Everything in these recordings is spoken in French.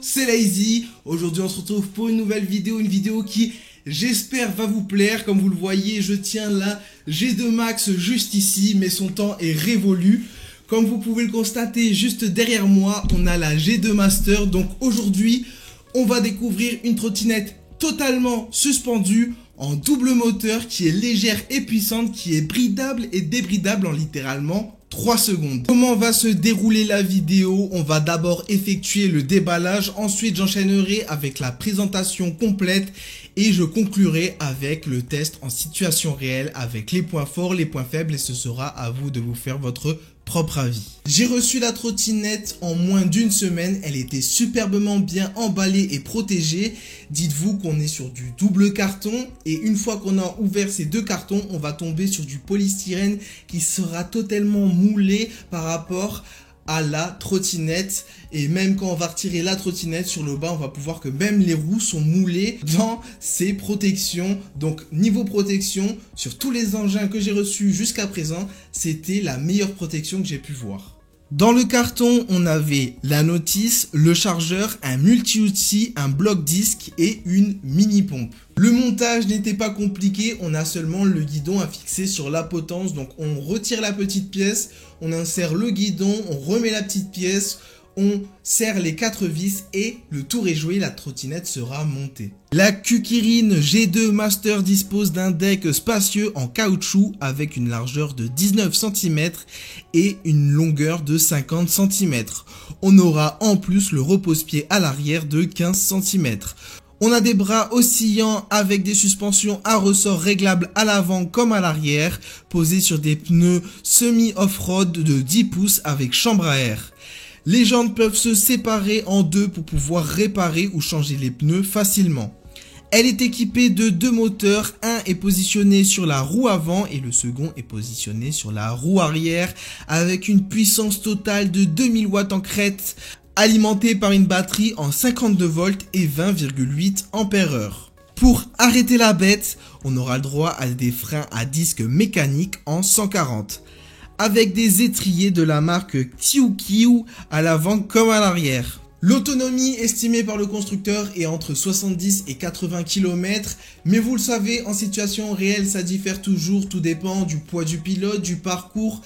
c'est Lazy. Aujourd'hui on se retrouve pour une nouvelle vidéo, qui j'espère va vous plaire. Comme vous le voyez, je tiens la G2 Max juste ici, mais son temps est révolu. Comme vous pouvez le constater juste derrière moi, on a la G2 Master. Donc aujourd'hui, on va découvrir une trottinette totalement suspendue en double moteur, qui est légère et puissante, qui est bridable et débridable en littéralement 3 secondes. Comment va se dérouler la vidéo? On va d'abord effectuer le déballage, ensuite j'enchaînerai avec la présentation complète et je conclurai avec le test en situation réelle avec les points forts, les points faibles, et ce sera à vous de vous faire votre propre avis. J'ai reçu la trottinette en moins d'une semaine, elle était superbement bien emballée et protégée. Dites-vous qu'on est sur du double carton et une fois qu'on a ouvert ces deux cartons, on va tomber sur du polystyrène qui sera totalement moulé par rapport à la trottinette, et même quand on va retirer la trottinette sur le bas, on va pouvoir que même les roues sont moulées dans ces protections. Donc niveau protection, sur tous les engins que j'ai reçus jusqu'à présent, c'était la meilleure protection que j'ai pu voir. Dans le carton, on avait la notice, le chargeur, un multi-outil, un bloc-disque et une mini-pompe. Le montage n'était pas compliqué, on a seulement le guidon à fixer sur la potence. Donc on retire la petite pièce, on insère le guidon, on remet la petite pièce, on serre les 4 vis et le tour est joué, la trottinette sera montée. La Kukirin G2 Master dispose d'un deck spacieux en caoutchouc avec une largeur de 19 cm et une longueur de 50 cm. On aura en plus le repose-pied à l'arrière de 15 cm. On a des bras oscillants avec des suspensions à ressort réglables à l'avant comme à l'arrière, posés sur des pneus semi-off-road de 10 pouces avec chambre à air. Les jantes peuvent se séparer en deux pour pouvoir réparer ou changer les pneus facilement. Elle est équipée de 2 moteurs, un est positionné sur la roue avant et le second est positionné sur la roue arrière avec une puissance totale de 2000 watts en crête, alimentée par une batterie en 52 volts et 20,8 ampères-heure. Pour arrêter la bête, on aura le droit à des freins à disque mécaniques en 140. Avec des étriers de la marque Kiu à l'avant comme à l'arrière. L'autonomie estimée par le constructeur est entre 70 et 80 km, mais vous le savez, en situation réelle, ça diffère toujours, tout dépend du poids du pilote, du parcours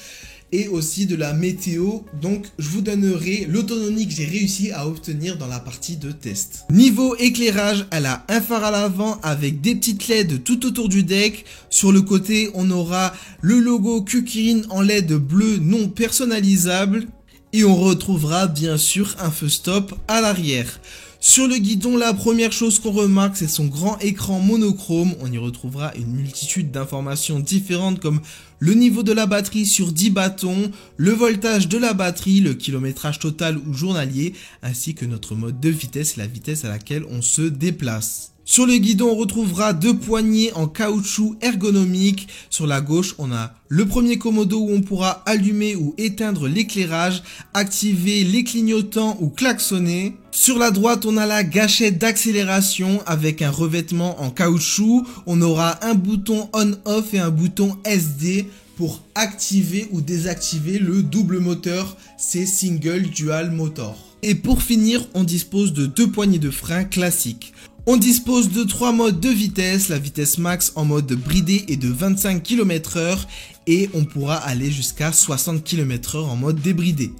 et aussi de la météo. Donc je vous donnerai l'autonomie que j'ai réussi à obtenir dans la partie de test. Niveau éclairage, elle a un phare à l'avant avec des petites LED tout autour du deck. Sur le côté, on aura le logo Kukirin en LED bleu non personnalisable. Et on retrouvera bien sûr un feu stop à l'arrière. Sur le guidon, la première chose qu'on remarque, c'est son grand écran monochrome. On y retrouvera une multitude d'informations différentes comme le niveau de la batterie sur 10 bâtons, le voltage de la batterie, le kilométrage total ou journalier, ainsi que notre mode de vitesse et la vitesse à laquelle on se déplace. Sur le guidon, on retrouvera 2 poignées en caoutchouc ergonomique. Sur la gauche, on a le premier commodo où on pourra allumer ou éteindre l'éclairage, activer les clignotants ou klaxonner. Sur la droite, on a la gâchette d'accélération avec un revêtement en caoutchouc. On aura un bouton on-off et un bouton SD pour activer ou désactiver le double moteur, c'est single dual motor. Et pour finir, on dispose de 2 poignées de frein classiques. On dispose de 3 modes de vitesse, la vitesse max en mode bridé est de 25 km/h et on pourra aller jusqu'à 60 km/h en mode débridé.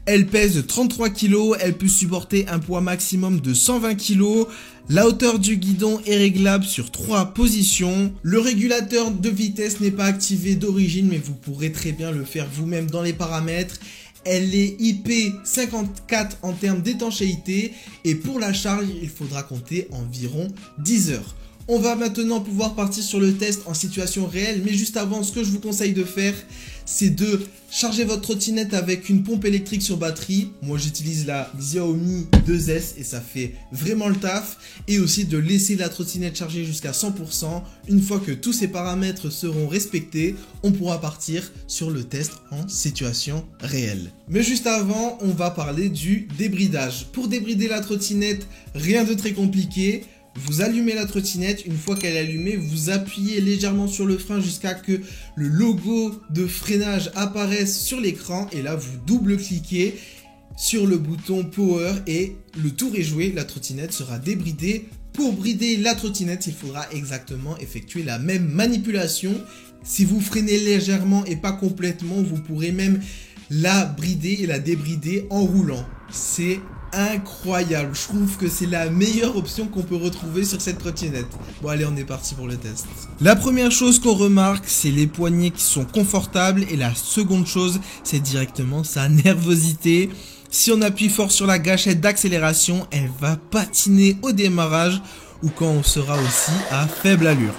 Elle pèse 33 kg, elle peut supporter un poids maximum de 120 kg. La hauteur du guidon est réglable sur 3 positions. Le régulateur de vitesse n'est pas activé d'origine, mais vous pourrez très bien le faire vous-même dans les paramètres. Elle est IP54 en termes d'étanchéité et pour la charge, il faudra compter environ 10 heures. On va maintenant pouvoir partir sur le test en situation réelle, mais juste avant, ce que je vous conseille de faire, c'est de charger votre trottinette avec une pompe électrique sur batterie. Moi, j'utilise la Xiaomi 2S et ça fait vraiment le taf. Et aussi de laisser la trottinette chargée jusqu'à 100%. Une fois que tous ces paramètres seront respectés, on pourra partir sur le test en situation réelle. Mais juste avant, on va parler du débridage. Pour débrider la trottinette, rien de très compliqué. Vous allumez la trottinette, une fois qu'elle est allumée, vous appuyez légèrement sur le frein jusqu'à que le logo de freinage apparaisse sur l'écran et là vous double-cliquez sur le bouton Power et le tour est joué, la trottinette sera débridée. Pour brider la trottinette, il faudra exactement effectuer la même manipulation. Si vous freinez légèrement et pas complètement, vous pourrez même la brider et la débrider en roulant. C'est incroyable, je trouve que c'est la meilleure option qu'on peut retrouver sur cette trottinette. Bon allez, on est parti pour le test. La première chose qu'on remarque, c'est les poignées qui sont confortables et la seconde chose, c'est directement sa nervosité. Si on appuie fort sur la gâchette d'accélération, elle va patiner au démarrage ou quand on sera aussi à faible allure.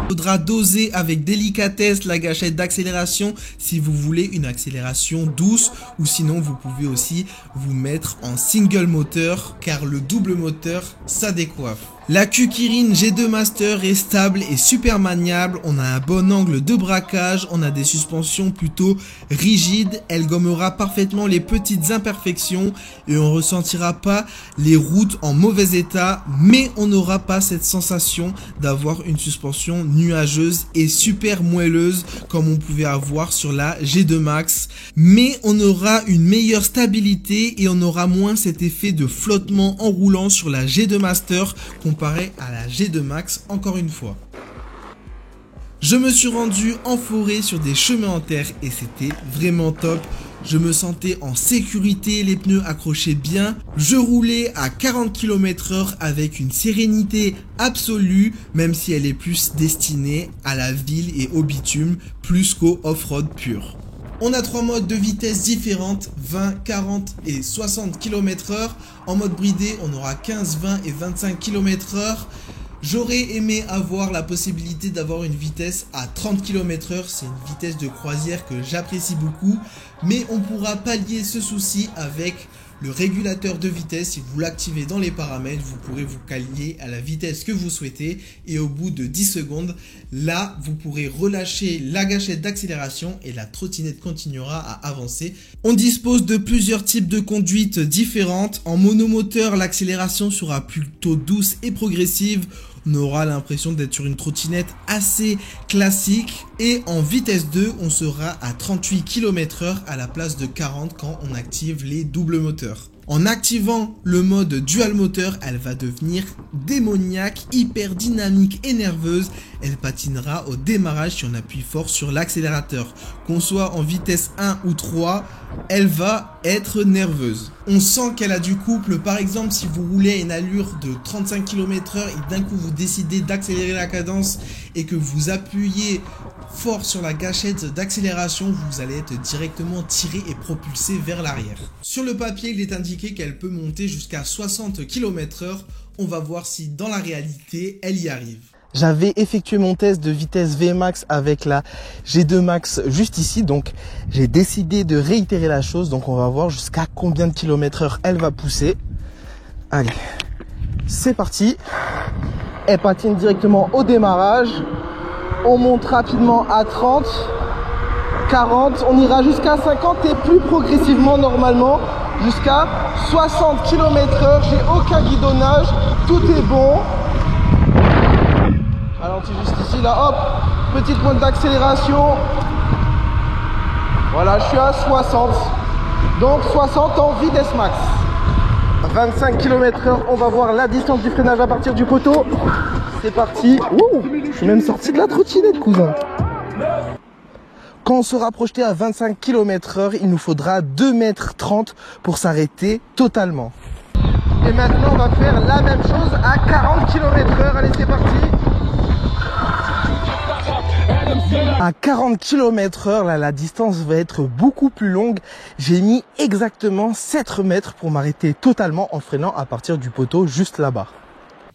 Il faudra doser avec délicatesse la gâchette d'accélération si vous voulez une accélération douce ou sinon vous pouvez aussi vous mettre en single moteur car le double moteur ça décoiffe. La Q-Kirin G2 Master est stable et super maniable, on a un bon angle de braquage, on a des suspensions plutôt rigides, elle gommera parfaitement les petites imperfections et on ressentira pas les routes en mauvais état, mais on n'aura pas cette sensation d'avoir une suspension nuageuse et super moelleuse comme on pouvait avoir sur la G2 Max, mais on aura une meilleure stabilité et on aura moins cet effet de flottement en roulant sur la G2 Master comparé à la G2 Max encore une fois. Je me suis rendu en forêt sur des chemins en terre et c'était vraiment top. Je me sentais en sécurité, les pneus accrochaient bien. Je roulais à 40 km/h avec une sérénité absolue, même si elle est plus destinée à la ville et au bitume, plus qu'au off-road pur. On a 3 modes de vitesse différentes, 20, 40 et 60 km/h. En mode bridé, on aura 15, 20 et 25 km/h. J'aurais aimé avoir la possibilité d'avoir une vitesse à 30 km/h. C'est une vitesse de croisière que j'apprécie beaucoup. Mais on pourra pallier ce souci avec le régulateur de vitesse. Si vous l'activez dans les paramètres, vous pourrez vous caler à la vitesse que vous souhaitez. Et au bout de 10 secondes, là, vous pourrez relâcher la gâchette d'accélération et la trottinette continuera à avancer. On dispose de plusieurs types de conduites différentes. En monomoteur, l'accélération sera plutôt douce et progressive. On aura l'impression d'être sur une trottinette assez classique. Et en vitesse 2, on sera à 38 km/h à la place de 40 quand on active les doubles moteurs. En activant le mode dual moteur, elle va devenir démoniaque, hyper dynamique et nerveuse. Elle patinera au démarrage si on appuie fort sur l'accélérateur. Qu'on soit en vitesse 1 ou 3, elle va être nerveuse. On sent qu'elle a du couple. Par exemple, si vous roulez à une allure de 35 km/h et d'un coup vous décidez d'accélérer la cadence et que vous appuyez fort sur la gâchette d'accélération, vous allez être directement tiré et propulsé vers l'arrière. Sur le papier, il est indiqué qu'elle peut monter jusqu'à 60 km/h. On va voir si dans la réalité, elle y arrive. J'avais effectué mon test de vitesse VMAX avec la G2 Max juste ici, donc j'ai décidé de réitérer la chose. Donc on va voir jusqu'à combien de km/h elle va pousser. Allez, c'est parti. Elle patine directement au démarrage. On monte rapidement à 30, 40, on ira jusqu'à 50 et plus progressivement normalement jusqu'à 60 km/h. J'ai aucun guidonnage, tout est bon. Ralentis juste ici, là, hop, petite pointe d'accélération. Voilà, je suis à 60. Donc 60 en vitesse max. 25 km/h, on va voir la distance du freinage à partir du poteau. C'est parti. Ouh, je suis même sorti de la trottinette, cousin. Quand on sera projeté à 25 km/h, il nous faudra 2,30 m pour s'arrêter totalement. Et maintenant, on va faire la même chose à 40 km/h. Allez, c'est parti. À 40 km/h, là, la distance va être beaucoup plus longue. J'ai mis exactement 7 mètres pour m'arrêter totalement en freinant à partir du poteau juste là-bas.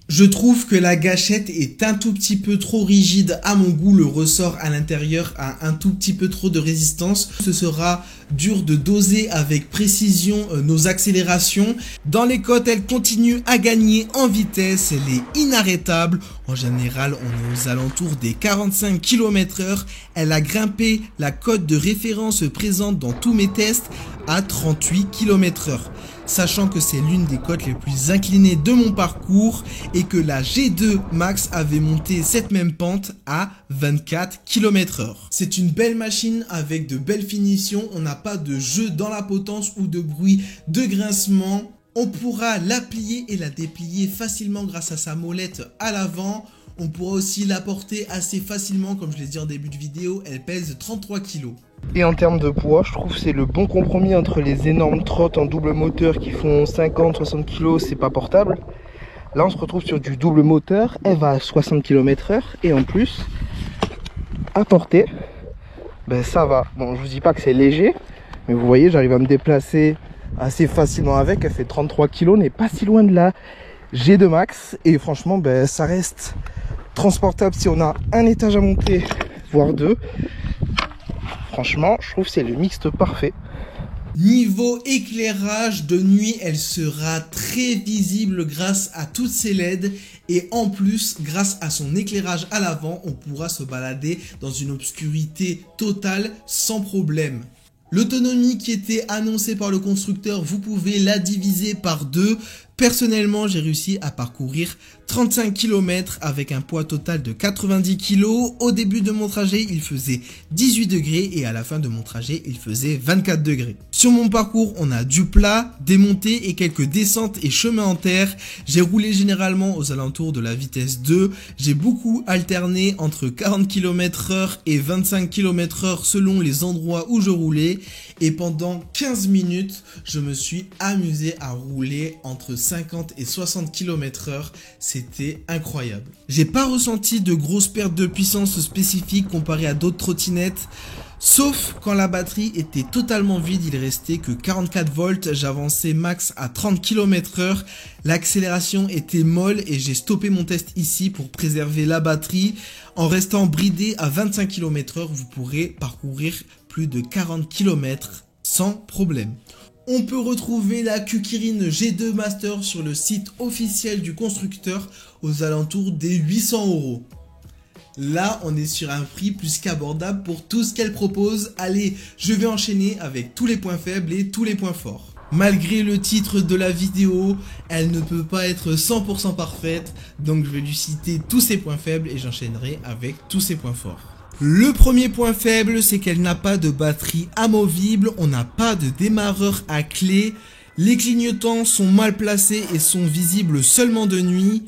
Je trouve que la gâchette est un tout petit peu trop rigide à mon goût. Le ressort à l'intérieur a un tout petit peu trop de résistance. Ce sera dur de doser avec précision nos accélérations. Dans les côtes, elle continue à gagner en vitesse. Elle est inarrêtable. En général, on est aux alentours des 45 km/h. Elle a grimpé la cote de référence présente dans tous mes tests à 38 km/h. sachant que c'est l'une des côtes les plus inclinées de mon parcours et que la G2 Max avait monté cette même pente à 24 km/h. C'est une belle machine avec de belles finitions, on n'a pas de jeu dans la potence ou de bruit de grincement. On pourra la plier et la déplier facilement grâce à sa molette à l'avant. On pourra aussi la porter assez facilement, comme je l'ai dit en début de vidéo, elle pèse 33 kg. Et en termes de poids, je trouve que c'est le bon compromis entre les énormes trottes en double moteur qui font 50-60 kg, c'est pas portable. Là on se retrouve sur du double moteur, elle va à 60 km/h et en plus, à porter, ben ça va. Bon, je vous dis pas que c'est léger, mais vous voyez, j'arrive à me déplacer assez facilement avec, elle fait 33 kg, n'est pas si loin de la G2 Max et franchement, ben ça reste transportable si on a un étage à monter, voire deux. Franchement, je trouve que c'est le mixte parfait. Niveau éclairage de nuit, elle sera très visible grâce à toutes ses LED et en plus, grâce à son éclairage à l'avant, on pourra se balader dans une obscurité totale sans problème. L'autonomie qui était annoncée par le constructeur, vous pouvez la diviser par 2. Personnellement, j'ai réussi à parcourir 35 km avec un poids total de 90 kg. Au début de mon trajet, il faisait 18 degrés et à la fin de mon trajet, il faisait 24 degrés. Sur mon parcours, on a du plat, des montées et quelques descentes et chemins en terre. J'ai roulé généralement aux alentours de la vitesse 2. J'ai beaucoup alterné entre 40 km/h et 25 km/h selon les endroits où je roulais. Et pendant 15 minutes, je me suis amusé à rouler entre 50 et 60 km/h, c'était incroyable. J'ai pas ressenti de grosses pertes de puissance spécifiques comparées à d'autres trottinettes, sauf quand la batterie était totalement vide, il restait que 44 volts, j'avançais max à 30 km/h, l'accélération était molle et j'ai stoppé mon test ici pour préserver la batterie. En restant bridé à 25 km/h, vous pourrez parcourir plus de 40 km sans problème. On peut retrouver la Kukirin G2 Master sur le site officiel du constructeur aux alentours des 800 €. Là, on est sur un prix plus qu'abordable pour tout ce qu'elle propose. Allez, je vais enchaîner avec tous les points faibles et tous les points forts. Malgré le titre de la vidéo, elle ne peut pas être 100% parfaite, donc je vais lui citer tous ses points faibles et j'enchaînerai avec tous ses points forts. Le premier point faible, c'est qu'elle n'a pas de batterie amovible, on n'a pas de démarreur à clé, les clignotants sont mal placés et sont visibles seulement de nuit,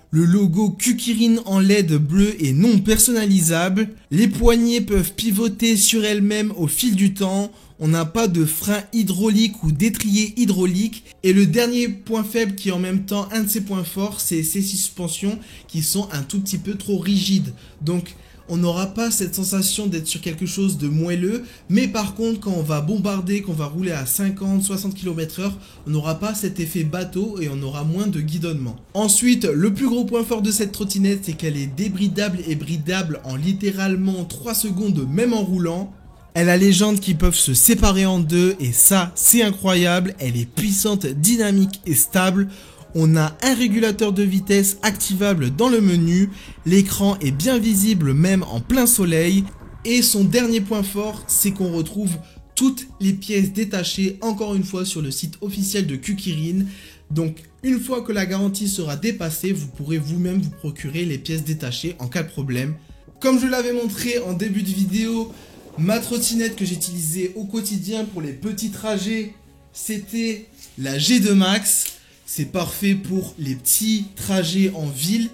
le logo Kukirin en LED bleu est non personnalisable, les poignées peuvent pivoter sur elles-mêmes au fil du temps, on n'a pas de frein hydraulique ou d'étrier hydraulique. Et le dernier point faible qui est en même temps un de ses points forts, c'est ces suspensions qui sont un tout petit peu trop rigides. Donc on n'aura pas cette sensation d'être sur quelque chose de moelleux, mais par contre quand on va bombarder, qu'on va rouler à 50-60 km/h, on n'aura pas cet effet bateau et on aura moins de guidonnement. Ensuite, le plus gros point fort de cette trottinette, c'est qu'elle est débridable et bridable en littéralement 3 secondes même en roulant. Elle a les jantes qui peuvent se séparer en deux et ça c'est incroyable, elle est puissante, dynamique et stable. On a un régulateur de vitesse activable dans le menu, l'écran est bien visible même en plein soleil. Et son dernier point fort, c'est qu'on retrouve toutes les pièces détachées encore une fois sur le site officiel de Kukirin. Donc une fois que la garantie sera dépassée, vous pourrez vous-même vous procurer les pièces détachées en cas de problème. Comme je l'avais montré en début de vidéo, ma trottinette que j'utilisais au quotidien pour les petits trajets, c'était la G2 Max. C'est parfait pour les petits trajets en ville,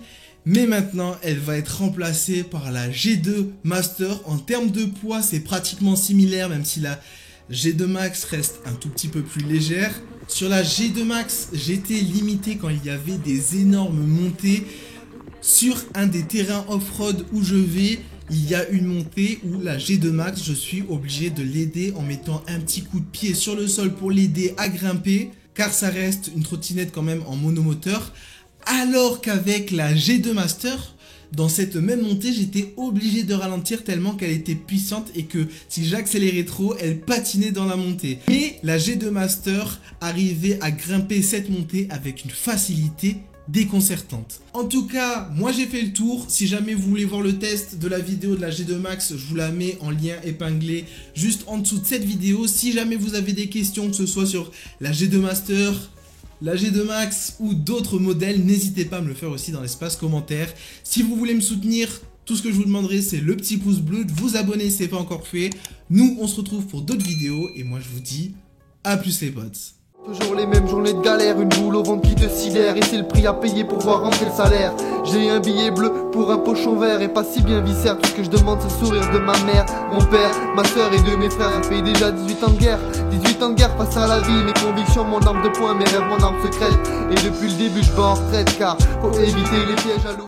mais maintenant elle va être remplacée par la G2 Master. En termes de poids, c'est pratiquement similaire, même si la G2 Max reste un tout petit peu plus légère. Sur la G2 Max, j'étais limité quand il y avait des énormes montées. Sur un des terrains off-road où je vais, il y a une montée où la G2 Max, je suis obligé de l'aider en mettant un petit coup de pied sur le sol pour l'aider à grimper. Car ça reste une trottinette quand même en monomoteur, alors qu'avec la G2 Master, dans cette même montée, j'étais obligé de ralentir tellement qu'elle était puissante et que si j'accélérais trop, elle patinait dans la montée. Et la G2 Master arrivait à grimper cette montée avec une facilité déconcertante. En tout cas, moi j'ai fait le tour. Si jamais vous voulez voir le test de la vidéo de la G2 Max, je vous la mets en lien épinglé juste en dessous de cette vidéo. Si jamais vous avez des questions, que ce soit sur la G2 Master, la G2 Max ou d'autres modèles, n'hésitez pas à me le faire aussi dans l'espace commentaire. Si vous voulez me soutenir, tout ce que je vous demanderai, c'est le petit pouce bleu, de vous abonner si ce n'est pas encore fait. Nous, on se retrouve pour d'autres vidéos et moi je vous dis à plus les potes. Toujours les mêmes journées de galère, une boule au ventre qui te sidère. Et c'est le prix à payer pour voir rentrer le salaire. J'ai un billet bleu pour un pochon vert et pas si bien viscère. Tout ce que je demande c'est le sourire de ma mère, mon père, ma soeur et de mes frères. Ça fait déjà 18 ans de guerre, 18 ans de guerre face à la vie. Mes convictions, mon arme de poing, mes rêves, mon arme secrète. Et depuis le début je vais en retraite car faut éviter les pièges à l'eau.